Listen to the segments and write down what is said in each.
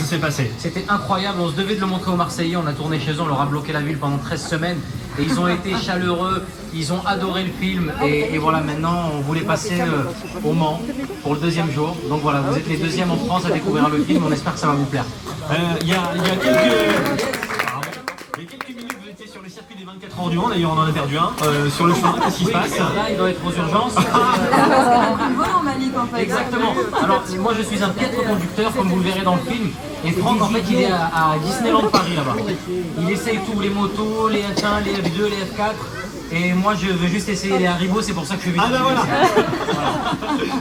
ça s'est passé? C'était incroyable, on se devait de le montrer aux Marseillais, on a tourné chez eux, on leur a bloqué la ville pendant 13 semaines et ils ont été chaleureux, ils ont adoré le film et voilà, maintenant on voulait passer au Mans pour le deuxième jour. Donc voilà, vous êtes les deuxièmes en France à découvrir le film, on espère que ça va vous plaire. Il y a quelques minutes, vous étiez sur le circuit des 24 heures du Mans, d'ailleurs on en a perdu un sur le chemin, qu'est-ce qui se passe? Là, il doit être aux urgences. Parce qu'elle a pris le volant, Malik, en fait. Exactement. Alors, moi je suis un piètre conducteur, comme vous le verrez dans le film. Et Franck, en fait, il est à Disneyland Paris là-bas. Il essaye tous les motos, les F1, les F2, les F4. Et moi je veux juste essayer les Haribo, c'est pour ça que je suis vite. Ah bah voilà.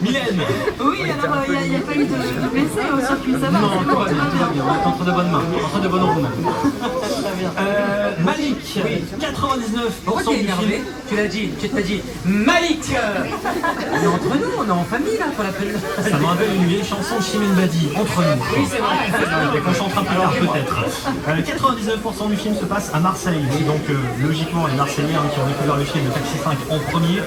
Mylène. Oui, alors il n'y a pas eu de blessés au circuit, ça va. Non, tout va bien, on est entre de bonnes mains, entre de bonnes roues même. Malik, Oui. 99% Pourquoi t'es du énervé? film. Tu l'as dit, tu t'as dit Malik. On est entre nous, on est en famille là, qu'on l'appelle. Ça me rappelle une vieille chanson de Chimène Badi, Entre nous. Oui, c'est vrai. Qu'on chantera plus tard peut-être. 99% du film se passe à Marseille. Et donc logiquement les Marseillais qui ont découvert le film de Taxi 5 en premier.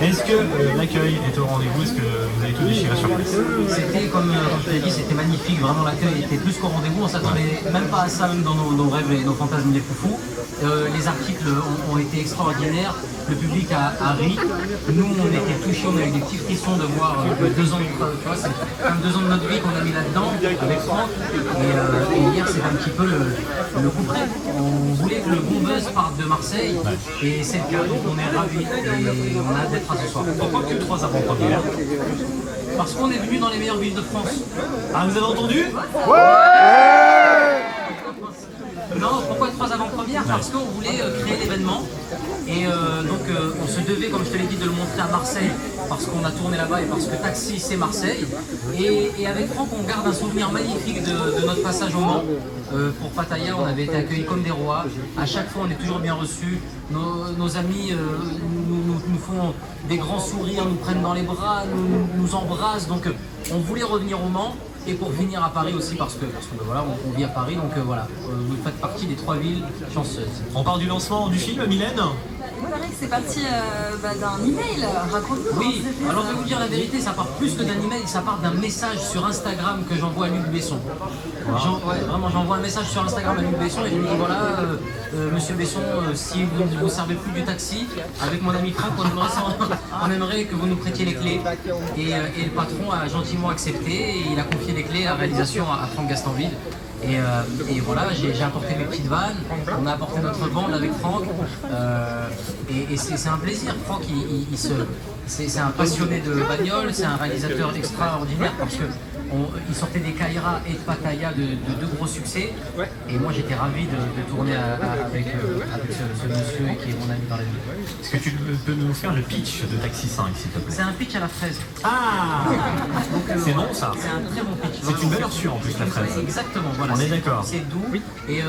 Est-ce que l'accueil est au rendez-vous? Est-ce que vous avez tout déchiré sur place? C'était comme je l'ai dit, c'était magnifique, vraiment l'accueil était plus qu'au rendez-vous, on s'attendait même pas à ça même dans nos rêves et nos fantasmes les foufous. Les articles ont été extraordinaires, le public a ri, nous on était touchés, on a eu des petits frissons de voir 2 ans, tu vois, c'est comme 2 ans de notre vie qu'on a mis là-dedans avec Franck, et hier c'était un petit peu le coup près. On voulait que le bon buzz parte de Marseille, et c'est le cas, donc on est ravis, et on a hâte d'être là ce soir. Pourquoi que 3 avant-premières? Parce qu'on est venu dans les meilleures villes de France. Ah, vous avez entendu? Non, pourquoi 3 avant-premières? Parce qu'on voulait créer l'événement et donc on se devait, comme je te l'ai dit, de le montrer à Marseille parce qu'on a tourné là-bas et parce que Taxi c'est Marseille. Et avec Franck, on garde un souvenir magnifique de notre passage au Mans. Pour Pattaya, on avait été accueillis comme des rois. À chaque fois, on est toujours bien reçus. Nos amis nous font des grands sourires, nous prennent dans les bras, nous embrassent. Donc on voulait revenir au Mans. Et pour finir à Paris aussi parce que voilà, on vit à Paris, donc voilà, vous faites partie des 3 villes chanceuses. On parle du lancement du film, Mylène? Voilà, c'est parti d'un email, raconte-nous. Oui, alors je vais vous dire la vérité, ça part plus que d'un email, ça part d'un message sur Instagram que j'envoie à Luc Besson. Vraiment, j'envoie un message sur Instagram à Luc Besson et je lui dis voilà, monsieur Besson, si vous ne vous servez plus du taxi, avec mon ami Franck, on aimerait que vous nous prêtiez les clés. Et le patron a gentiment accepté et il a confié les clés à la réalisation à Franck Gastambide. Et voilà, j'ai apporté mes petites vannes, on a apporté notre bande avec Franck, et c'est un plaisir. Franck, c'est un passionné de bagnole, c'est un réalisateur extraordinaire parce que il sortait des Kaira et de Pattaya de 2 gros succès, et moi j'étais ravi de tourner avec ce monsieur qui est mon ami dans la vie. Est-ce que tu peux nous faire le pitch de Taxi 5 s'il te plaît? C'est un pitch à la fraise. Ah, c'est bon ça? C'est un très bon pitch. C'est une valeur sûre en plus la fraise. Exactement, voilà. On est d'accord. C'est doux. Et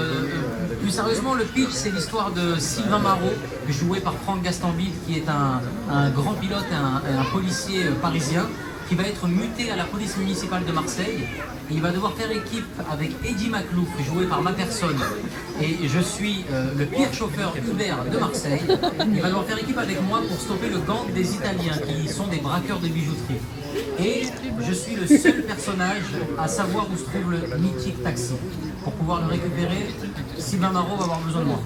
plus sérieusement, le pitch, c'est l'histoire de Sylvain Marot, joué par Franck Gastambide, qui est un grand pilote, un policier parisien, qui va être muté à la police municipale de Marseille. Et il va devoir faire équipe avec Eddie Maclouf, joué par ma personne. Et je suis le pire chauffeur Uber de Marseille. Il va devoir faire équipe avec moi pour stopper le gang des Italiens, qui sont des braqueurs de bijouterie. Et je suis le seul personnage à savoir où se trouve le mythique taxi. Pour pouvoir le récupérer, Sylvain Marot va avoir besoin de moi.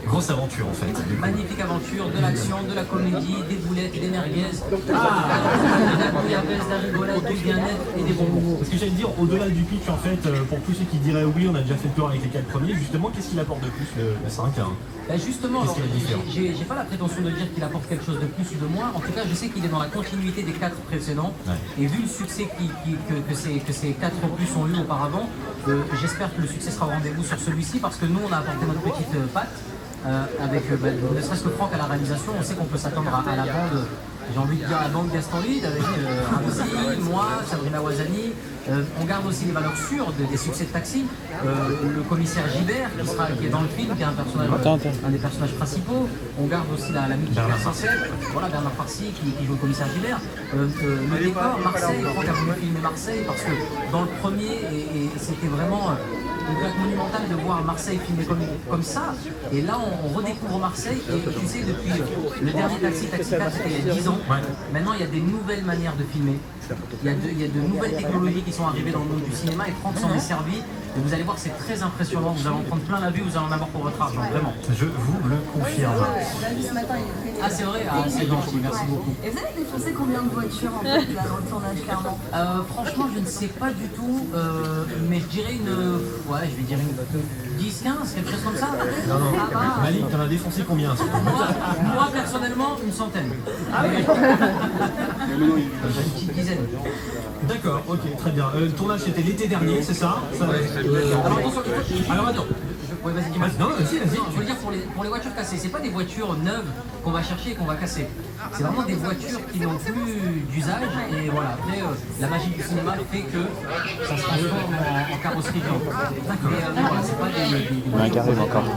Grosse aventure en fait. Magnifique aventure, de l'action, de la comédie, des boulettes, des merguez, de la bouillabaisse, de la rigolade, du bien-être et des bonbons. Parce que j'allais dire, au-delà du pitch en fait, pour tous ceux qui diraient oui, on a déjà fait le tour avec les 4 premiers, justement, qu'est-ce qu'il apporte de plus le 5 hein? Ben justement, Qu'est-ce qu'il est différent? j'ai pas la prétention de dire qu'il apporte quelque chose de plus ou de moins. En tout cas, je sais qu'il est dans la continuité des 4 précédents. Et vu le succès que ces 4 opus ont eu auparavant, j'espère que le succès sera au rendez-vous sur celui-ci parce que nous, on a apporté notre petite patte. Avec ne serait-ce que Franck à la réalisation, on sait qu'on peut s'attendre à la bande, j'ai envie de dire la bande Gastambide avec Ramzi, moi, Sabrina Ouazani. On garde aussi les valeurs sûres des succès de Taxi. Le commissaire Gibert qui est dans le film, qui est un des personnages principaux. On garde aussi la mythique Bernard Farcy, voilà, Bernard Farcy qui joue le commissaire Gibert. Le décor, Marseille, Franck a voulu filmer Marseille parce que dans le premier, et c'était vraiment une claque monumentale de voir Marseille filmé comme ça. Et là, on redécouvre Marseille. Et tu sais, depuis le dernier Taxi 4, c'était il y a 10 ans. Maintenant, il y a des nouvelles manières de filmer. Il y a de nouvelles technologies qui sont arrivés dans le monde du cinéma et Franck s'en est servi. Et vous allez voir, c'est très impressionnant. Vous allez en prendre plein la vue, vous allez en avoir pour votre argent, vraiment. Je vous le confirme. Ce matin, il est très Ah, c'est vrai? Ah, c'est gentil, merci beaucoup. Et vous avez dépensé combien de voitures en fait là, dans le tournage, clairement? Franchement, je ne sais pas du tout, mais je dirais ouais, je vais dire une 10-15, quelque chose comme ça. Non. Malik, t'en as défoncé combien? Moi, personnellement, une centaine. Ah oui. Une petite dizaine. D'accord, ok, très bien. Le tournage c'était l'été dernier, c'est ça? Alors attention, Alors attends. Ouais, vas-y, dis-moi. Non, vas-y. Je veux dire, pour les voitures cassées, c'est pas des voitures neuves qu'on va chercher et qu'on va casser. C'est vraiment des voitures qui n'ont plus d'usage. Et voilà, après, la magie du cinéma fait que ça se transforme en carrosserie blanche. D'accord. Mais voilà, c'est pas des Un carré encore.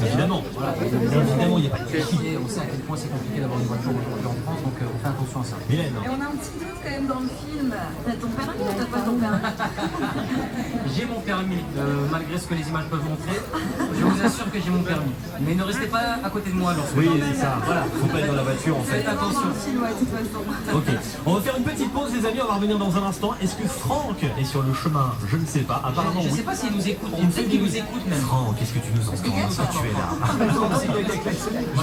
Évidemment. Évidemment, il n'y a pas de souci. Et on sait à quel point c'est compliqué d'avoir une voiture aujourd'hui en France, donc on fait attention à ça. Mylène. Et on a un petit doute quand même dans le film. T'as ton permis ou t'as pas ton permis? J'ai mon permis, malgré ce que les images peuvent montrer. Je vous assure que j'ai mon permis. Mais ne restez pas à côté de moi lorsque Oui, c'est ça. Voilà. Faut pas être dans la voiture en fait. faites attention. Ouais, de toute façon. Ok. On va faire une petite pause, les amis. On va revenir dans un instant. Est-ce que Franck est sur le chemin? Je ne sais pas. Apparemment, Je oui. sais pas s'il nous écoute, peut-être qu'il nous écoute même. Franck, est-ce que tu nous entends? Est-ce que tu es là?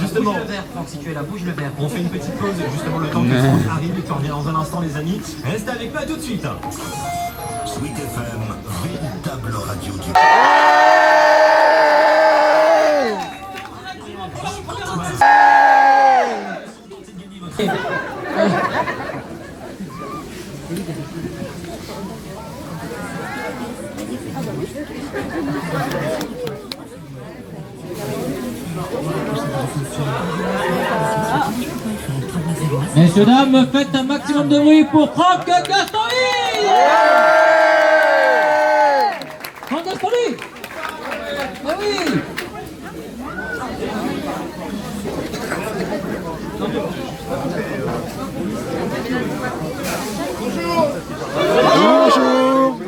Justement. Justement. Bouge le verre, Franck, si tu es là, bouge le verre. On fait une petite pause, justement, le temps que Franck arrive et qu'on revient dans un instant, les amis. Restez avec moi tout de suite. Sweet FM, véritable radio du... Messieurs, dames, faites un maximum de bruit pour Franck Gastoni! Franck Gastoni! Ah oui! Bonjour.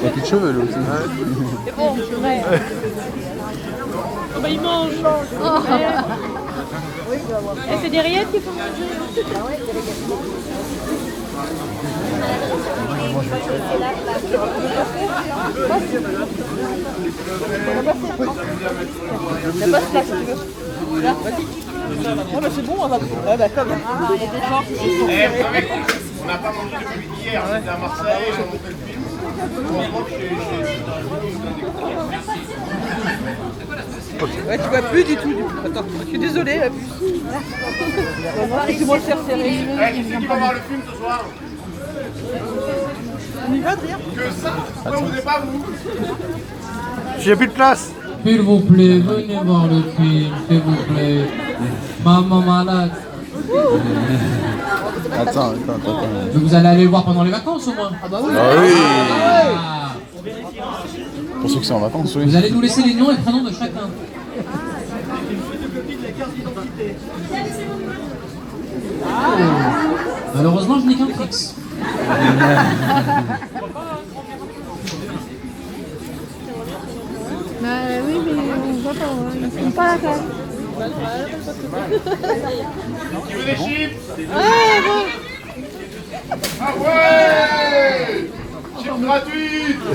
Il a plus de cheveux, lui aussi. C'est bon, c'est vrai. Oh bah il mange. Et c'est des rillettes qu'il faut manger. La passe là si tu veux. Là, vas-y. Ah bah c'est bon, on va. Ouais bah comme. Il y a des forces qui sont serrées. On n'a pas mangé depuis hier, on était à Marseille, on a monté le film. Ouais, tu vois plus du tout. Attends, je suis désolée. Laissez-moi le faire serrer. Qui c'est qui va voir le film ce soir? On y va, Adrien? Que ça? Pourquoi vous n'êtes pas vous? J'ai plus de place. S'il vous plaît, venez voir le film, s'il vous plaît. Maman malade. Attends. Vous allez aller le voir pendant les vacances au moins? Ah bah oui. Ah oui. Ah. Pour ceux qui sont en vacances, oui. Vous allez nous laisser les noms et prénoms de chacun. Malheureusement, je n'ai qu'un fixe. Bah oui, mais on voit pas, ils font pas la classe. Qui veut des chips? Ah bon. Ah ouais! Chips gratuites!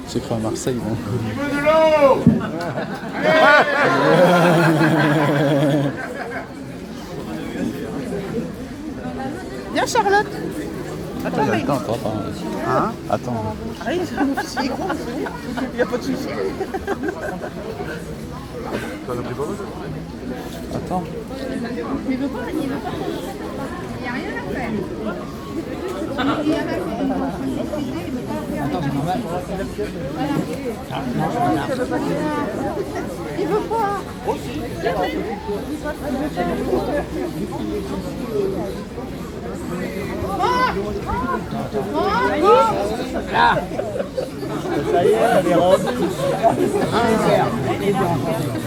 C'est cru à Marseille, bon. Qui veut de l'eau? Viens Charlotte. Attends, mais... Hein? Attends. Ah, il est gros, il n'y a pas de souci. Attends. Il veut pas, il veut pas. Il n'y a rien à faire. Il veut pas. Ça y est, elle est rendue.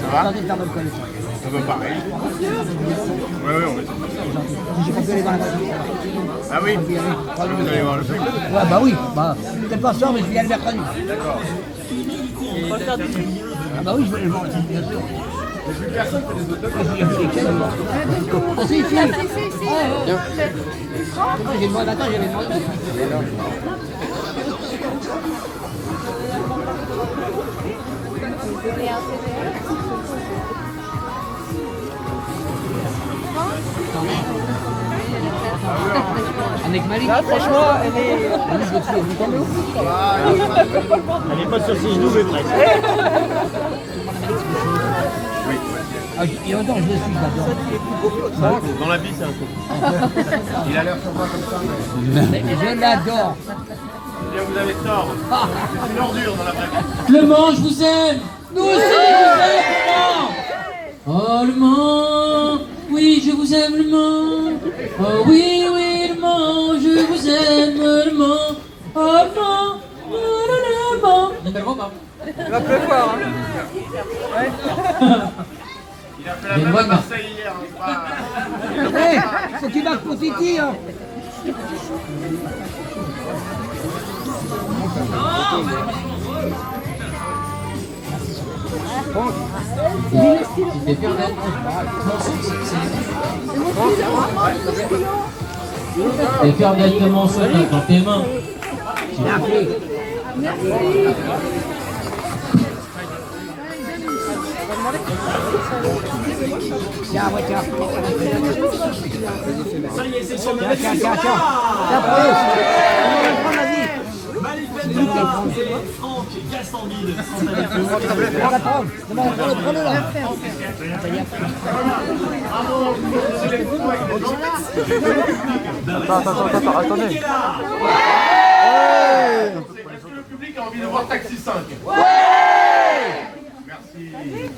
Ça va? Ça va pareil. Oui, on va Ah oui? Vous allez voir le film? Ouais, bah oui, bah, peut-être pas ça, mais je viens le mercredi. D'accord. Ah bah oui, je vais le voir, bien sûr. plus personne fait des autocollants. Ah si, si. Si, si, si. J'ai demandé, attends, j'avais demandé. Avec Malik. Là, franchement, elle est. Elle est pas sur ses genoux, mais presque. Ah, il y a longtemps, je le suis, j'adore. Dans la vie, c'est un coup. Il a l'air sympa comme ça. Je l'adore. Bien, vous avez tort. C'est une ordure dans la vraie vie. Le Mans, je vous aime. Nous aussi, je vous aime, le Mans. Oh, le Mans. Oui, je vous aime, le Mans. Oh, oui, oui, le Mans. Je vous aime, le Mans. Oh, le Mans. Le Mans. Il va Il va pleuvoir. Hein. Il a fait la même à Marseille hier. Hé, faut qu'il marque pour Titi, hein. C'était pire d'être. Et faire directement ça dans tes mains. Tiens, ouais, tiens. Ça y est, c'est son Tiens, tiens, tiens, tiens. Malik Bentala, Franck Gastambide sont avec nous. On va prendre. Prends-le là. Attendez. Est-ce que le public a envie de voir Taxi 5 Merci.